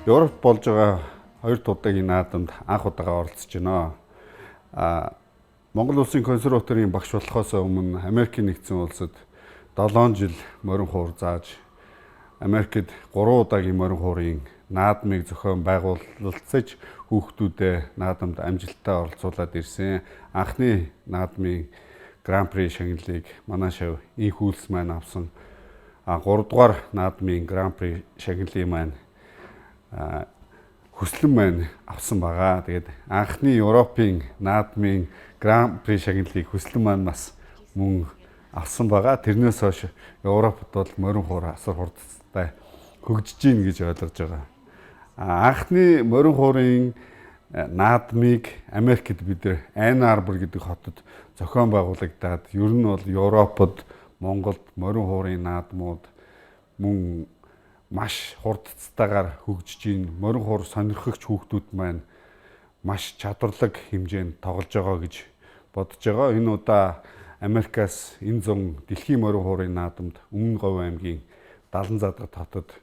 Европ болж байгаа хоёр удаагийн наадамд анх удаага оролцож байна. Монгол улсын консерваторийн багш болохоос өмнө Америкийн нэгдсэн улсад 7 жил морин хуур зааж Америкт 3 удаагийн морин хуурын наадмыг зохион байгуулалтсаж хүүхдүүдэд наадамд амжилттай оролцуулаад ирсэн. Анхны наадмын Гран-при шагналыг манай шав инх үйлс маань авсан. 3 дугаар наадмын Гран-при шагналыг маань хүслэн маань авсан байгаа. Тэгээд анхны Европын наадмын Гран-при шагналыг хүслэн маань бас мөн авсан байгаа. Тэрнээс хойш Европт бол морин хуур асар хурдтай хөгжиж гин гэж ойлгож байгаа. Анхны морин хуурын наадмыг Америкт бид Айн Арбор гэдэг хотод зохион байгуулагдаад ер нь бол Европод Монголд морин хуурын наадмууд мөн маш хурдцтайгаар хөгжиж гин. Морин хуур сонирхогч хүүхдүүд маань маш чадварлаг хэмжээнд тоглож байгаа гэж бодож байгаа. Энэ удаа Америкаас энэ зун дэлхийн морин хуурын наадамд Өмнө Говь аймгийн Далан Задгад хотод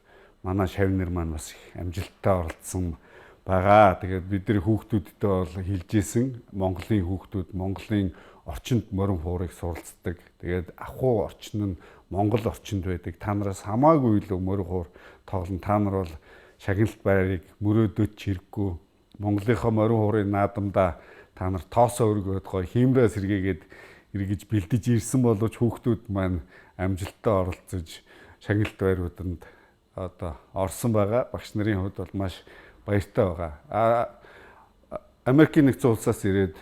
манай шавнар маань бас их амжилттай оролцсон байгаа. Тэгээд бид нар хүүхдүүдтэй бол хэлжсэн Монголын хүүхдүүд Монголын орчинд морин хуурыг суралцдаг. Тэгээд ахуй орчин нь Монгол орчинд байдаг. Та нараас хамаагүй илүү морин хуур тоглон. Та нар бол шагналт байрыг мөрөөдөж чирэггүй. Монголынхоо морин хуурын наадамда та нар тоосоо өргөөд гоё хиймрээ сэргээгээд эргэж бэлдэж ирсэн боловч хүүхдүүд маань амжилттай оролцож шагналт байрууданд одоо орсон байгаа. Багш нарын хувьд бол маш баяртай байгаа. Америкийн нэгдсэн улсаас ирээд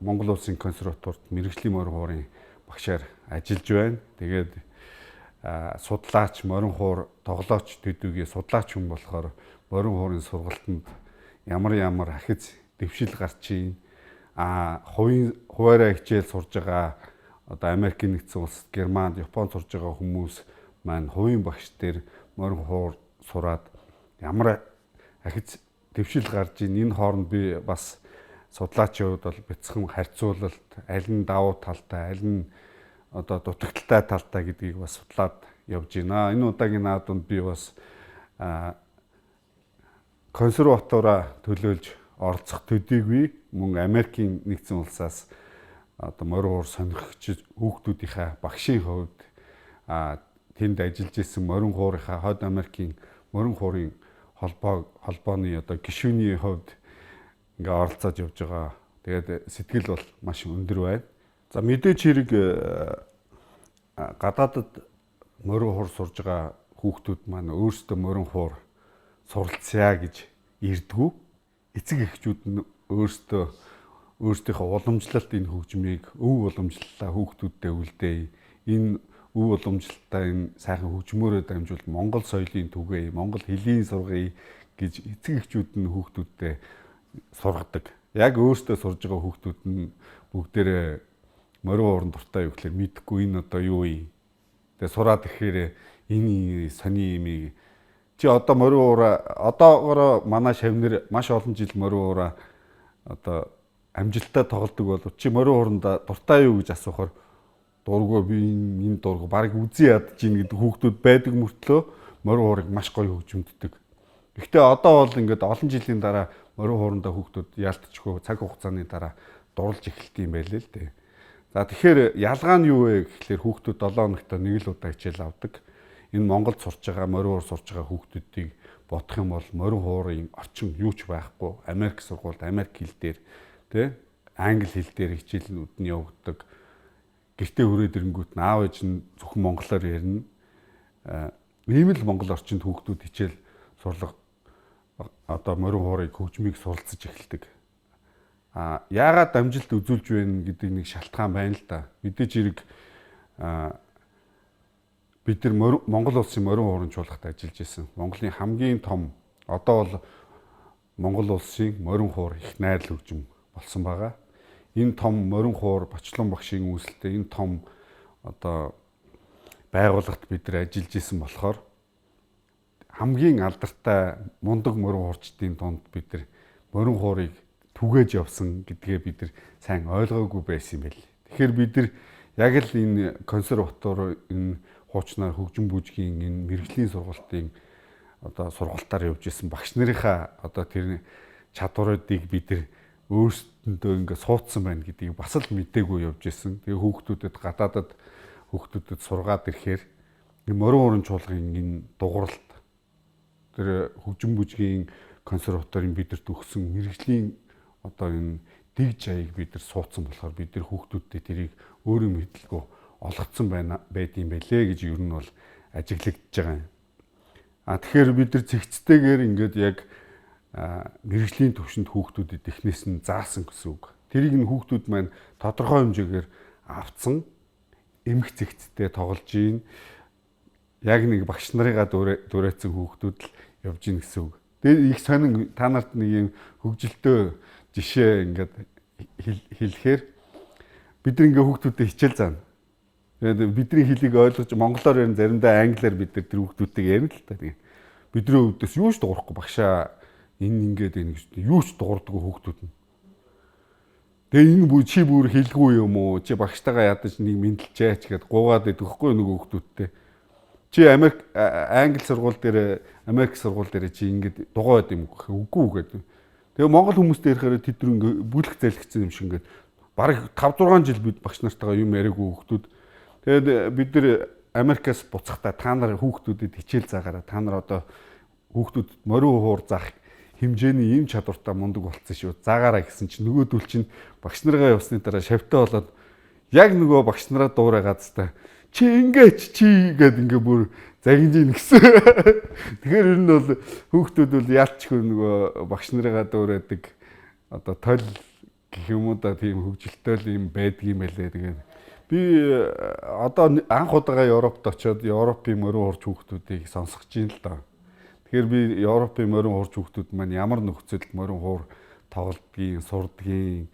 Монгол улсын консерваторид мэрэгжлийн морин хуурын багшаар ажиллаж байна. Тэгээд судлаач, морин хуур тоглооч төдийгүй судлаач хүн болохоор морин хуурын сургалтанд ямар ахиц дэвшил гарч ийн. Хуваараа хичээл сурж байгаа одоо Америкийн нэгдсэн улсад, Германд, Японд сурж байгаа хүмүүс маань хувийн багш дээр морин хуур сураад ямар ахиц дэвшил гарч ийн. Энэ хооронд би бас судлаачийн хувьд бол бяцхан харьцуулалт, аль нь давуу талтай, аль нь одоо дутагдaltaй талтай гэдгийг бас судлаад явж байна. Энэ удаагийн наадамд би бас консерватораа төлөөлж оролцох төдийгүй мөн Америкийн нэгдсэн улсаас одоо морин хуур сонирхогч хүүхдүүдийнхээ багшийн хувьд тэнд ажиллаж исэн морин хуурынхаа Хойд Америкийн морин хуурын холбооны одоо гишүүний хувьд ингээ оролцоод явж байгаа. Тэгээд сэтгэл бол маш өндөр байна. За мэдээж хэрэг гадаадд морин хуур сурж байгаа хүүхдүүд маань өөрсдөө морин хуур суралцъя гэж ирдгүү. Эцэг эхчүүд нь өөрсдийнхөө уламжлалт энэ хөгжмийг өв уламжлалаа хүүхдүүддээ үлдээе. Энэ өв уламжлалтаа энэ сайхан хөгжмөөрөө дамжуул Монгол соёлын түгээе, Монгол хэлийг сургая гэж эцэг эхчүүд нь хүүхдүүддээ сургадаг. Яг өөрсдөө сурж байгаа хүүхдүүд нь бүгдээрээ морин хуурын дуртай юу гэхээр мэдэхгүй энэ одоо юу юм. Тэгээ сураад ихээр энэ сони юм. Чи одоо морин хуура одоогоор манай шавнар маш олон жил морин хуура одоо амжилттай тоглодог болов чи морин хууранда дуртай юу гэж асуухаар дурггүй би энэ дургу баг үзий ядж ийн гэдэг хүүхдүүд байдаг мөртлөө морин хуурыг маш гоё хөгжимддөг. Гэхдээ одоо бол ингээд олон жилийн дараа морин хуурандаа хүүхдүүд яалтчгүй цаг хугацааны дараа дурлж эхэлт юм байлээ л дээ. За тэгэхээр ялгаа нь юу вэ гэхлээр хүүхдүүд 7 хоногт нэг л удаа хичээл авдаг. Энэ Монголд сурж байгаа морин хуур сурж байгаа хүүхдүүдийг бодох юм бол морин хуурын орчин юу ч байхгүй. Америк сургуульд Америк хэл дээр тий англи хэл дээр хичээлүүд нь явагддаг. Гэртээ хүрээд ирэнгүүт аав ээж нь зөвхөн монголоор ярина. Ийм л монгол орчинд хүүхдүүд хичээл сурлага одоо морин хуурыг хөгжмийг суралцж эхэлдэг. Яагаад амжилт үзүүлж байна гэдэг нэг шалтгаан байна л да. Мэдээж хэрэг бид нар Монгол улсын морин хуурын чуулгад ажиллаж исэн. Монголын хамгийн том одоо бол Монгол улсын морин хуур их найрал хөгжим болсон байгаа. Энэ том морин хуур Бочлон багшийн үүсэлтэд энэ том одоо байгууллагт бид нар ажиллаж исэн болохоор хамгийн алдартай мундаг морин хуурчдын дунд бид нар морин хуурыг түгээж явсан гэдгээ бид нар сайн ойлгоогүй байсан юм байл. Тэгэхээр бид нар яг л энэ консерватор энэ хуучнаар хөгжим бүжгийн энэ мэрэгжлийн сургалтын одоо сургалтаар явж исэн багш нарынхаа одоо тэр чадваруудыг бид нар өөрсдөндөө ингээд суудсан байна гэдгийг бас л мэдээгүй явж исэн. Тэгээ хүүхдүүдэд гадаадад хүүхдүүдэд сургаад ирэхээр морин уран чуулгын энэ дугуйлт тэр хөгжим бүжгийн консерваторийн бидэрт өгсөн мэрэгжлийн одоо энэ дэг жаяг бид нар суудсан болохоор бид нар хүүхдүүдтэй тэрийг өөрөө мэдлгүй олгоцсон байдсан байлээ гэж ер нь бол ажиглагдж байгаа юм. Тэгэхээр бид нар зэгцтэйгээр ингээд яг мэрэгжлийн төвшөнд хүүхдүүдэд эхнээс нь заасан гэсэн үг. Тэрийг нь хүүхдүүд маань тодорхой хэмжээгээр авцсан эмх зэгцтэй тоглож ийн яг нэг багш нарыгаа дурайцсан хүүхдүүд л явж ийн гэсэн үг. Тэгээд их сонин та нарт нэг юм хөгжилтөө жишээ ингээд хэлэхээр бид нар ингээ хүүхдүүдэд хичээл заана. Тэгээд бидний хэлийг ойлгож монголоор ярин заримдаа англиар бид нар тэр хүүхдүүдтэй ярина л та. Тэгээд бидний өвдөс юу ч дуурахгүй багшаа энэ ингээд энэ гэж юу ч дуурдаггүй хүүхдүүд нь. Тэгээ энэ чи бүр хэлгүй юм уу? Чи багштайгаа ядаж нэг мэдлжээч гэд гуугаад идэхгүй нөгөө хүүхдүүдтэй. Чи англи сургууль дээр Америк сургууль дээр чи ингээд дугаа байд юм үгүй гэдэг. Тэгээ монгол хүмүүстэй ирэхээр тэд нар ингээд бүлэх залхицсан юм шиг ингээд бараг 5 6 жил бид багш нартайгаа юм яриаггүй хүүхдүүд. Тэгээд бид нар Америкаас буцахдаа та нар хүүхдүүдэд хичээл заагаараа та нар одоо хүүхдүүд морин хуур заах хэмжээний ийм чадвартай мундаг болцсон шүү. Заагаараа гэсэн чинь нөгөөдөл чинь багш нарыгаа явсны дараа шавтаа болоод яг нөгөө багш нараа дуурайгаад та чи ингээч чи гэд ингээ бүр загинжин гэсэн. Тэгэхээр ер нь бол хүүхдүүд бол яалтчгүй нөгөө багш нарыгаа дуурайдаг одоо тойл гэх юм уу да тийм хөгжилтэй юм байдгийм байлээ. Тэгээд би одоо анх удаага Европт очиод Европын морин хуурч хүүхдүүдийг сонсгож байна л да. Тэгэхээр би Европын морин хуурч хүүхдүүд маань ямар нөхцөлд морин хуур тоглодгийг, сурдгийг,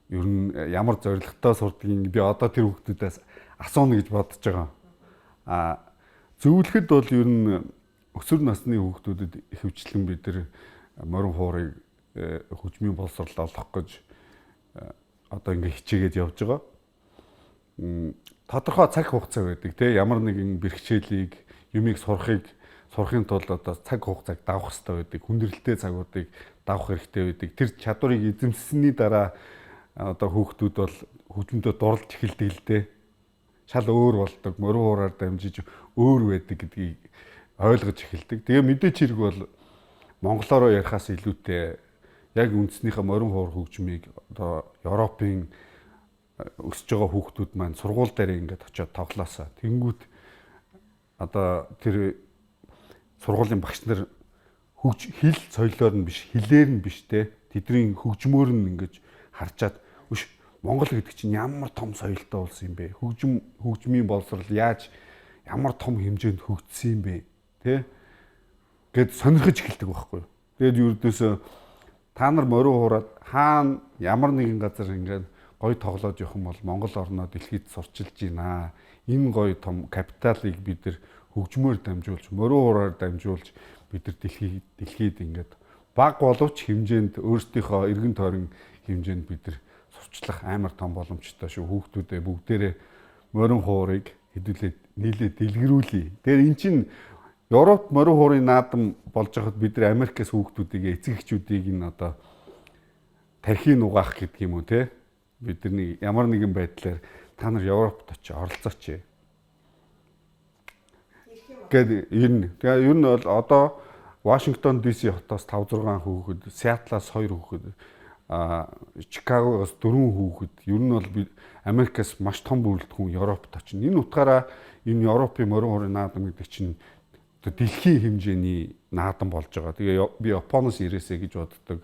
ер нь ямар зорилготой сурдгийг би одоо тэр хүүхдүүдээс асууна гэж бодож байгаа. Зөвлөхөд бол ер нь өсвөр насны хүүхдүүдэд ихэвчлэн бид нар морин хуурыг хөгжмийн боловсрол олох гэж одоо ингээ хичээгээд явж байгаа. Тодорхой цаг хугацаа байдаг тийм ямар нэгэн бэрхшээлийг юмыг сурахын тулд одоо цаг хугацааг давах хэрэгтэй байдаг. Хүндрэлтэй цагуудыг давах хэрэгтэй байдаг. Тэр чадварыг эзэмсэсний дараа одоо хүүхдүүд бол хөгжмөдөө дурлж эхэлдэг л дээ. Шал өөр болдог, морин хуураар дамжиж өөр байдаг гэдгийг ойлгож эхэлдэг. Тэгээ мэдээч хэрэг бол монголоор ярихаас илүүтэй яг үндснийхээ морин хуур хөгжмийг одоо Европын өсөж байгаа хүүхдүүд маань сургууль дээр ингээд очиод тоглоосаа. Тэнгүүт одоо тэр сургуулийн багш нар хэл соёлоор нь биш, хэлээр нь биш те тэдний хөгжмөөр нь ингэж харчаад үш Монгол гэдэг чинь ямар том соёлтой болсон юм бэ? Хөгжмийн боловсрол яаж ямар том хэмжээнд хөгжсөн юм бэ? Тэ гэд сонирхож эхэлдэг байхгүй юу? Тэгээд ердөөсөө та нар морин хуураад хаана ямар нэгэн газар ингээд гой тоглоод явах юм бол Монгол орноо дэлхийд сурчилж байна. Энэ гой том капиталыг бид нар хөгжмөөр дамжуулж, морин хуураар дамжуулж бид нар дэлхийд ингээд баг боловч хэмжээнд өөрсдийнхөө эргэн тойрон хэмжээнд бид нар сурчлах амар том боломжтой шүү. Хүүхдүүдээ бүгдээрээ морин хуурыг хэдүүлээд нийлээ дэлгэрүүлье. Тэгэхээр эн чинь Европ морин хуурын наадам болж байхад бид нар Америкээс хүүхдүүдийг эцэг эхчүүдийг нь одоо тархийг угаах гэдэг юм уу те? Бидний ямар нэгэн байдлаар та нар Европт очиж оролцооч. Гэт ер нь бол одоо Вашингтон DC хотоос 5-6 хүүхэд, Сиэтлаас 2 хүүхэд, Чикагоос 4 хүүхэд, ер нь бол Америкаас маш том бүрэлдэхүүн Европт очино. Энэ утгаараа энэ Европын морин хуурын наадам гэдэг чинь дэлхийн хэмжээний наадам болж байгаа. Тэгээ би Японоос ирээсэй гэж боддог.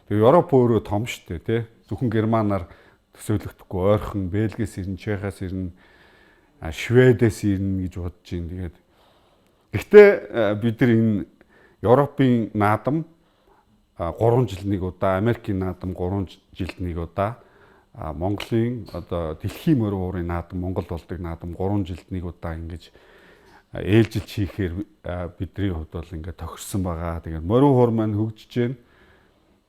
Тэгээ Европ өөрөө том шүү дээ, тий. Зөвхөн Германаар төсөөлөгдөхгүй, ойрхон Бельгиэс ирнэ, Чехиас ирнэ, Шведээс ирнэ гэж бодож байна. Тэгээд гэхдээ бид нар энэ Европын наадам 3 жилд нэг удаа, Америкийн наадам 3 жилд нэг удаа, Монголын одоо дэлхийн морин хуурын наадам, Монгол болдог наадам 3 жилд нэг удаа ингэж ээлжилж хийхээр бидний хувьд бол ингээд тохирсон байгаа. Тэгээд морин хуур маань хөгжиж байна.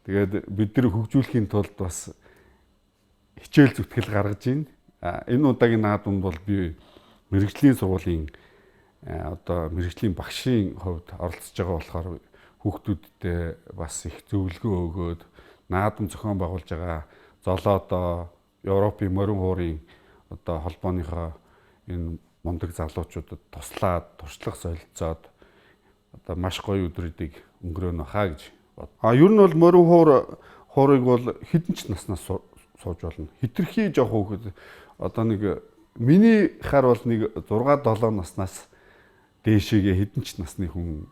Тэгээд бид нар хөгжүүлэхийн тулд бас хичээл зүтгэл гаргаж байна. Энэ удаагийн наадамд бол би мэрэгжлийн сургуулийн одоо мэрэгжлийн багшийн хувьд оролцож байгаа болохоор хүүхдүүдтэй бас их зөвлөгөө өгөөд наадам зохион байгуулж байгаа золоодоо Европын морин хуурын одоо холбооныхоо энэ мундаг залуучуудад туслаад туршлага солилцоод одоо маш гоё өдрүүдийг өнгөрөөнө хаа гэж бод. Ер нь бол морин хуурыг бол хэдэн ч наснаас сууж болно. Хитрхи жоох хүүхэд одоо нэг миний хар бол нэг 6 7 наснаас дээшээгээ хэдэн ч насны хүн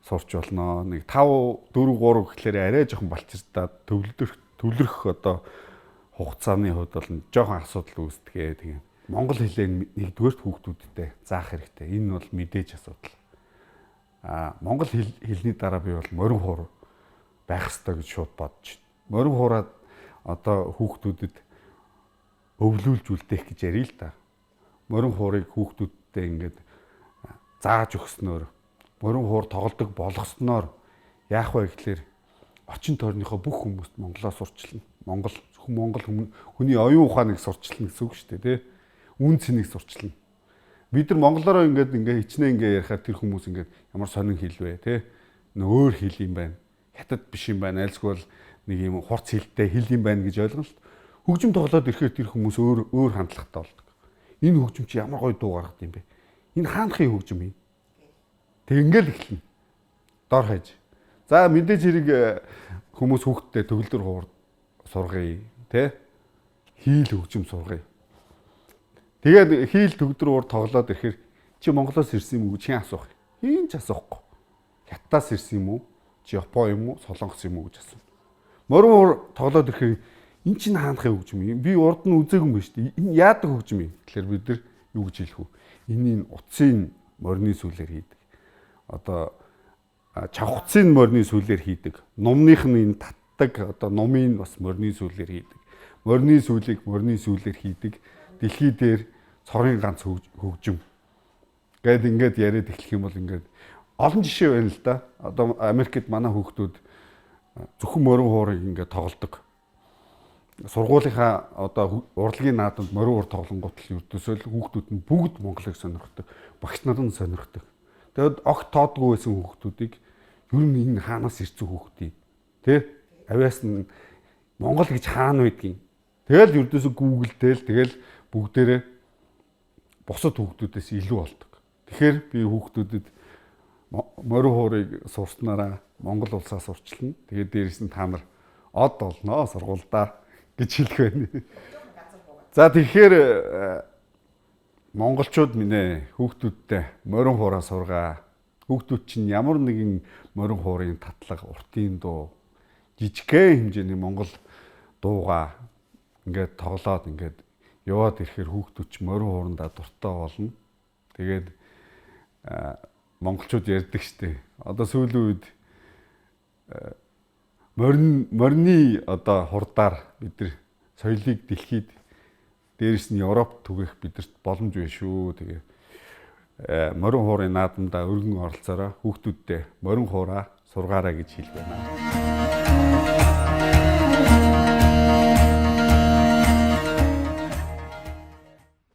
сурч болно. Нэг 5 4 3 гэхлээр арай жоохон балчирдаад төвлөрөх одоо хугацааны хувьд бол жоохон асуудал үүсдэгэ. Тэгээ монгол хэлээр нэгдүгээрт хүүхдүүдтэй заах хэрэгтэй. Энэ бол мэдээж асуудал. Монгол хэлний дараа би бол морин хуур байх ёстой гэж шууд бодож байна. Морин хуураад одоо хүүхдүүдэд өвлүүлж үлдээх гэж ярил л да. Морин хуурыг хүүхдүүдтэй ингээд зааж өгснөөр морин хуур тоглодог болгосноор яах вэ гэхлээр очин тойрныхоо бүх хүмүүст монголоос сурчлана. Монгол хүний оюун ухааныг сурчлана гэсэн үг шүү дээ, тий. Үн цэнийг сурчлана. Бид нар монголоор ингээд хичнээн ярихаар тэр хүмүүс ингээд ямар сонин хэл вэ, тий. Өөр хэл юм байна. Хятад биш юм байна. Айлсгүй нэг юм хурц хэлтэй хэл юм байна гэж ойлгоно л. Хөгжим тоглоод ирэхээр тэр хүмүүс өөр хандлагатай болдог. Энэ хөгжим чи ямар гоё дуу гаргад юм бэ? Энэ хаанхын хөгжим юм. Тэг ингээл эхэлнэ. Дор хаяж. За мэдээж хэрэг хүмүүс хүүхдтэй төгөлдөр хуур сургая, тэ? Хийл хөгжим сургая. Тэгээд хийл төгөлдөр хуур тоглоод ирэхээр чи Монголоос ирсэн юм уу гэж хэн асуух? Хэн ч асуухгүй. Хятадаас ирсэн юм уу? Чи Япон юм уу? Солонгос юм уу гэж асуув. Морин хуур тоглоод ирэхээр эн чинь хаанхын хөгжим юм. Би урд нь үзээгүй юм байна шүү дээ. Энэ яадаг хөгжим юм. Тэгэхээр бид нар юу гэж хэлэх вэ? Энийг утсын морины сүлээр хийдэг. Одоо чавхцын морины сүлээр хийдэг. Нумных нь энэ татдаг одоо нумын бас морины сүлээр хийдэг. Морины сүлийг морины сүлээр хийдэг. Дэлхий дээр цорын ганц хөгжим. Гэт ингээд яриад эхлэх юм бол ингээд олон жишээ байна л да. Одоо Америкт манай хүүхдүүд зөвхөн морин хуурыг ингээд тоглодог. Сургуулийнхаа одоо урлагийн наадамд морин хуур тоглонгууд л ердөөсөө л хүүхдүүд нь бүгд Монголыг сонирхдаг. Багш нар нь сонирхдаг. Тэгэд огт тоодгүй байсан хүүхдүүдийг ер нь энэ хаанаас ирсэн хүүхдий тий авиас нь Монгол гэж хаана байдгийг тэгэл ердөөсөө гуглдэл тэгэл бүгдээрээ бусад хүүхдүүдээс илүү болдог. Тэгэхээр би хүүхдүүдэд морин хуурыг сурснараа Монгол улсаас сурчлана. Тэгээд дээрэс нь та нар од олноо сургуульдаа гэж хэлэх байна. За тэгэхээр монголчууд минь хүүхдүүдтэй морин хураа сургаа. Хүүхдүүд чинь ямар нэгэн морин хуурын татлага, уртын дуу, жижигхэн хэмжээний монгол дууга ингээд тоглоод ингээд яваад ирэхээр хүүхдүүд чинь морин хуурандаа дуртай болно. Тэгээд монголчууд ярьдаг штеп. Одоо сүүлийн үед морины одоо хурдаар бид нар соёлыг дэлхийд дээрэс нь Европ түгэх бидэрт боломж байна шүү. Тэгээ морин хуурын наадамдаа өргөн оролцоороо хүүхдүүдтэй морин хураа сургаарай гэж хэлэх байна.